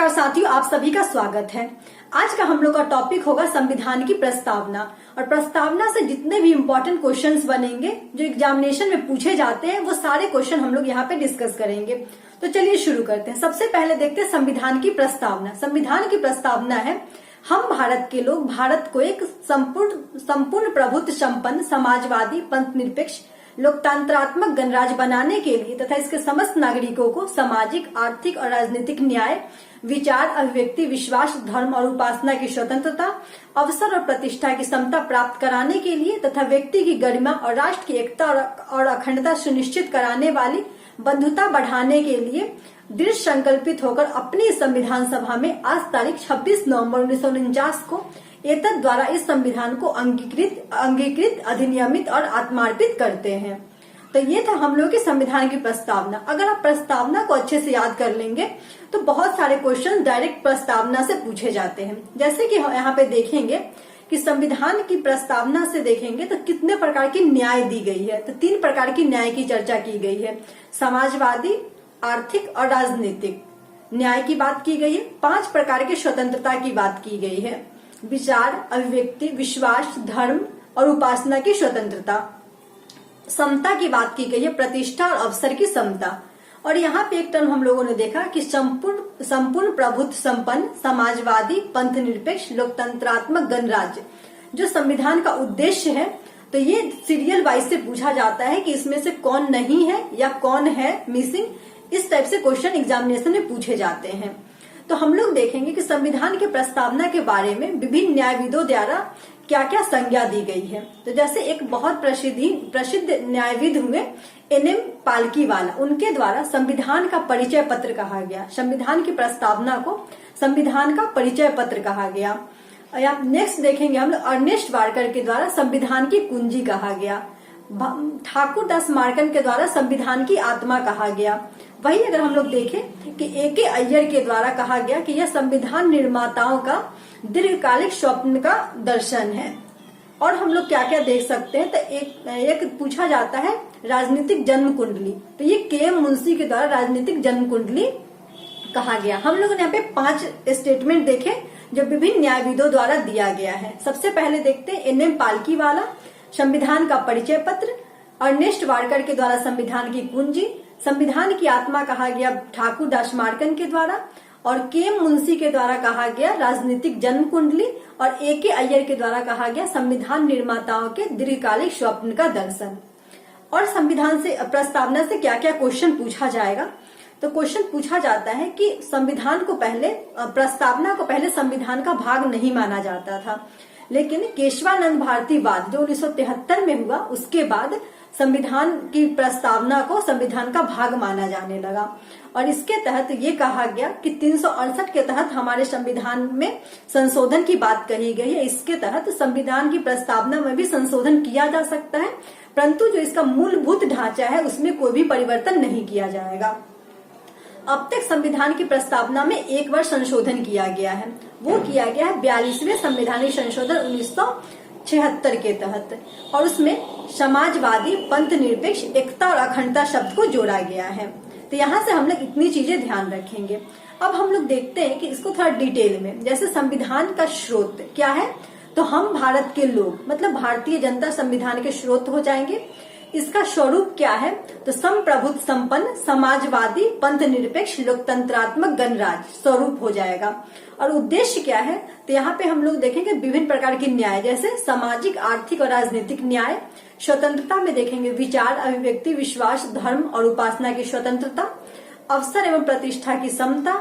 नमस्कार साथियों, आप सभी का स्वागत है। आज का हम लोग का टॉपिक होगा संविधान की प्रस्तावना। और प्रस्तावना से जितने भी इम्पोर्टेंट क्वेश्चंस बनेंगे जो एग्जामिनेशन में पूछे जाते हैं, वो सारे क्वेश्चन हम लोग यहाँ पे डिस्कस करेंगे। तो चलिए शुरू करते हैं। सबसे पहले देखते हैं संविधान की प्रस्तावना। संविधान की प्रस्तावना है, हम भारत के लोग भारत को एक संपूर्ण प्रभुत्व संपन्न समाजवादी पंथ निरपेक्ष लोकतंत्रात्मक गणराज्य बनाने के लिए तथा इसके समस्त नागरिकों को सामाजिक, आर्थिक और राजनीतिक न्याय, विचार, अभिव्यक्ति, विश्वास, धर्म और उपासना की स्वतंत्रता, अवसर और प्रतिष्ठा की समता प्राप्त कराने के लिए तथा व्यक्ति की गरिमा और राष्ट्र की एकता और अखंडता सुनिश्चित कराने वाली बंधुता बढ़ाने के लिए दृढ़ संकल्पित होकर अपनी संविधान सभा में आज तारीख 26 नवंबर 1949 को एतद द्वारा इस संविधान को अंगीकृत, अधिनियमित और आत्मार्पित करते हैं। तो ये था हम लोग की संविधान की प्रस्तावना। अगर आप प्रस्तावना को अच्छे से याद कर लेंगे तो बहुत सारे क्वेश्चन डायरेक्ट प्रस्तावना से पूछे जाते हैं। जैसे कि यहाँ पे देखेंगे कि संविधान की प्रस्तावना से देखेंगे तो कितने प्रकार की न्याय दी गई है। तो 3 प्रकार की न्याय की चर्चा की गई है, समाजवादी, आर्थिक और राजनीतिक न्याय की बात की गई है। 5 प्रकार की स्वतंत्रता की बात की गई है, विचार, अभिव्यक्ति, विश्वास, धर्म और उपासना की स्वतंत्रता। समता की बात की गई है, प्रतिष्ठा और अवसर की समता। और यहाँ पे एक टर्म हम लोगों ने देखा कि संपूर्ण प्रभुत्व संपन्न समाजवादी पंथ निरपेक्ष लोकतंत्रात्मक गणराज्य जो संविधान का उद्देश्य है। तो ये सीरियल वाइज से पूछा जाता है कि इसमें से कौन नहीं है या कौन है मिसिंग। इस टाइप से क्वेश्चन एग्जामिनेशन में पूछे जाते हैं। तो हम लोग देखेंगे कि संविधान के प्रस्तावना के बारे में विभिन्न न्यायविदों द्वारा क्या क्या संज्ञा दी गई है। तो जैसे एक बहुत प्रसिद्ध न्यायविद हुए NM पालकीवाला, उनके द्वारा संविधान का परिचय पत्र कहा गया। संविधान की प्रस्तावना को संविधान का परिचय पत्र कहा गया। आप नेक्स्ट देखेंगे हम लोग अर्नेस्ट वार्कर के द्वारा संविधान की कुंजी कहा गया। ठाकुर दास मार्कन के द्वारा संविधान की आत्मा कहा गया। वही अगर हम लोग देखें कि A.K. अय्यर के द्वारा कहा गया कि यह संविधान निर्माताओं का दीर्घकालिक स्वप्न का दर्शन है। और हम लोग क्या क्या देख सकते हैं, तो एक पूछा जाता है राजनीतिक जन्म कुंडली। तो ये KM मुंशी के द्वारा राजनीतिक जन्म कुंडली कहा गया। हम लोगों ने यहाँ पे 5 स्टेटमेंट देखे जो विभिन्न न्यायविदों द्वारा दिया गया है। सबसे पहले देखते हैं NM पालकीवाला, संविधान का परिचय पत्र, अर्नेस्ट वार्कर के द्वारा संविधान की कुंजी, संविधान की आत्मा कहा गया ठाकुर दास मार्कन के द्वारा, और KM मुंशी के द्वारा कहा गया राजनीतिक जन्म कुंडली, और A.K. अय्यर के द्वारा कहा गया संविधान निर्माताओं के दीर्घकालिक स्वप्न का दर्शन। और संविधान से प्रस्तावना से क्या क्या क्वेश्चन पूछा जाएगा, तो क्वेश्चन पूछा जाता है कि संविधान को पहले प्रस्तावना को पहले संविधान का भाग नहीं माना जाता था, लेकिन केशवानंद भारती वाद जो 1973 में हुआ उसके बाद संविधान की प्रस्तावना को संविधान का भाग माना जाने लगा। और इसके तहत ये कहा गया कि 368 के तहत हमारे संविधान में संशोधन की बात कही गई है। इसके तहत संविधान की प्रस्तावना में भी संशोधन किया जा सकता है, परंतु जो इसका मूलभूत ढांचा है उसमें कोई भी परिवर्तन नहीं किया जाएगा। अब तक संविधान की प्रस्तावना में एक बार संशोधन किया गया है, वो किया गया है 42वें संवैधानिक संशोधन 1976 के तहत, और उसमें समाजवादी पंथ निरपेक्ष एकता और अखंडता शब्द को जोड़ा गया है। तो यहाँ से हम लोग इतनी चीजें ध्यान रखेंगे। अब हम लोग देखते हैं कि इसको थोड़ा डिटेल में, जैसे संविधान का स्रोत क्या है, तो हम भारत के लोग मतलब भारतीय जनता संविधान के स्रोत हो जाएंगे। इसका स्वरूप क्या है, तो संप्रभुत्व संपन्न समाजवादी पंथ निरपेक्ष लोकतंत्रात्मक गणराज्य स्वरूप हो जाएगा। और उद्देश्य क्या है, तो यहाँ पे हम लोग देखेंगे विभिन्न प्रकार की न्याय, जैसे सामाजिक, आर्थिक और राजनीतिक न्याय। स्वतंत्रता में देखेंगे विचार, अभिव्यक्ति, विश्वास, धर्म और उपासना की स्वतंत्रता, अवसर एवं प्रतिष्ठा की समता,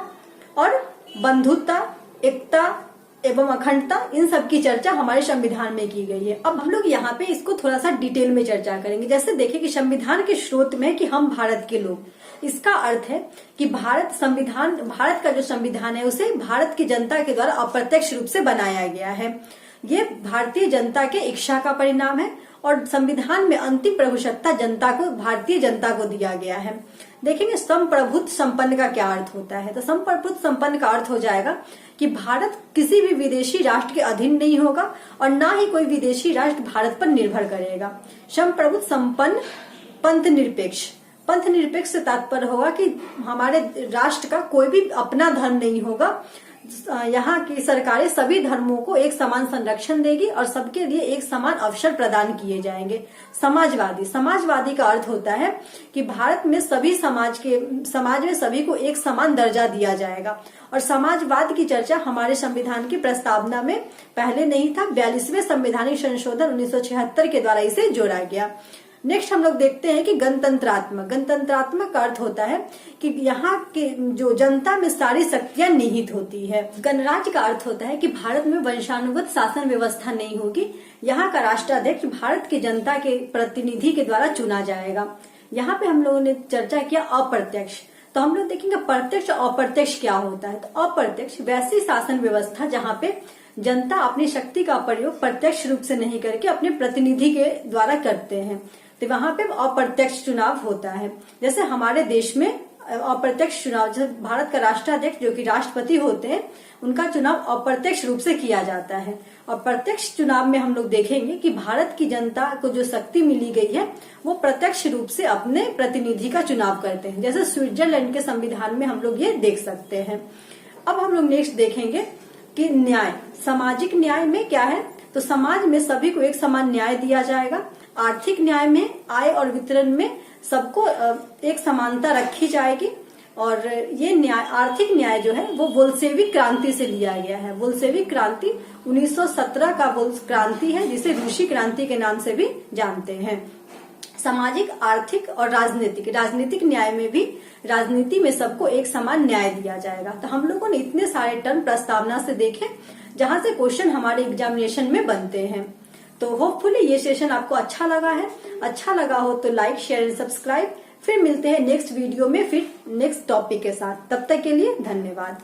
और बंधुता, एकता एवं अखंडता, इन सब की चर्चा हमारे संविधान में की गई है। अब हम लोग यहाँ पे इसको थोड़ा सा डिटेल में चर्चा करेंगे। जैसे देखिए कि संविधान के स्रोत में कि हम भारत के लोग, इसका अर्थ है कि भारत का जो संविधान है उसे भारत की जनता के द्वारा अप्रत्यक्ष रूप से बनाया गया है। ये भारतीय जनता के इच्छा का परिणाम है, और संविधान में अंतिम प्रभुसत्ता भारतीय जनता को दिया गया है। देखेंगे संप्रभुत्व संपन्न का क्या अर्थ होता है, तो संप्रभुत्व संपन्न का अर्थ हो जाएगा कि भारत किसी भी विदेशी राष्ट्र के अधीन नहीं होगा और ना ही कोई विदेशी राष्ट्र भारत पर निर्भर करेगा। संप्रभुत्व संपन्न पंथ निरपेक्ष पंथ निरपेक्ष से तात्पर्य होगा कि हमारे राष्ट्र का कोई भी अपना धर्म नहीं होगा। यहाँ की सरकारें सभी धर्मों को एक समान संरक्षण देगी और सबके लिए एक समान अवसर प्रदान किए जाएंगे। समाजवादी का अर्थ होता है कि भारत में सभी समाज में सभी को एक समान दर्जा दिया जाएगा। और समाजवाद की चर्चा हमारे संविधान की प्रस्तावना में पहले नहीं था, 42वें संवैधानिक संशोधन 1976 के द्वारा इसे जोड़ा गया। नेक्स्ट हम लोग देखते हैं कि गणतंत्रात्मक का अर्थ होता है कि यहाँ के जो जनता में सारी शक्तियां निहित होती है। गणराज्य का अर्थ होता है कि भारत में वंशानुगत शासन व्यवस्था नहीं होगी। यहाँ का राष्ट्राध्यक्ष भारत की जनता के प्रतिनिधि के द्वारा चुना जाएगा। यहाँ पे हम लोगों ने चर्चा किया अप्रत्यक्ष, तो हम लोग देखेंगे प्रत्यक्ष और अप्रत्यक्ष क्या होता है। तो अप्रत्यक्ष वैसी शासन व्यवस्था जहाँ पे जनता अपनी शक्ति का प्रयोग प्रत्यक्ष रूप से नहीं करके अपने प्रतिनिधि के द्वारा करते हैं, तो वहां पे अप्रत्यक्ष चुनाव होता है। जैसे हमारे देश में अप्रत्यक्ष चुनाव, जैसे भारत का राष्ट्राध्यक्ष जो कि राष्ट्रपति होते हैं, उनका चुनाव अप्रत्यक्ष रूप से किया जाता है। और प्रत्यक्ष चुनाव में हम लोग देखेंगे कि भारत की जनता को जो शक्ति मिली गई है वो प्रत्यक्ष रूप से अपने प्रतिनिधि का चुनाव करते हैं। जैसे स्विट्जरलैंड के संविधान में हम लोग ये देख सकते हैं। अब हम लोग नेक्स्ट देखेंगे कि न्याय, सामाजिक न्याय में क्या है। तो समाज में सभी को एक समान न्याय दिया जाएगा। आर्थिक न्याय में आय और वितरण में सबको एक समानता रखी जाएगी। और ये न्याय, आर्थिक न्याय जो है वो बोल्शेविक क्रांति से लिया गया है। बोल्शेविक क्रांति 1917 का क्रांति है, जिसे रूसी क्रांति के नाम से भी जानते हैं। सामाजिक, आर्थिक और राजनीतिक न्याय में भी राजनीति में सबको एक समान न्याय दिया जाएगा। तो हम लोगों ने इतने सारे टर्म प्रस्तावना से देखे जहां से क्वेश्चन हमारे एग्जामिनेशन में बनते हैं। तो होपफुली ये सेशन आपको अच्छा लगा है। अच्छा लगा हो तो लाइक, शेयर एंड सब्सक्राइब। फिर मिलते हैं नेक्स्ट वीडियो में फिर नेक्स्ट टॉपिक के साथ। तब तक के लिए धन्यवाद।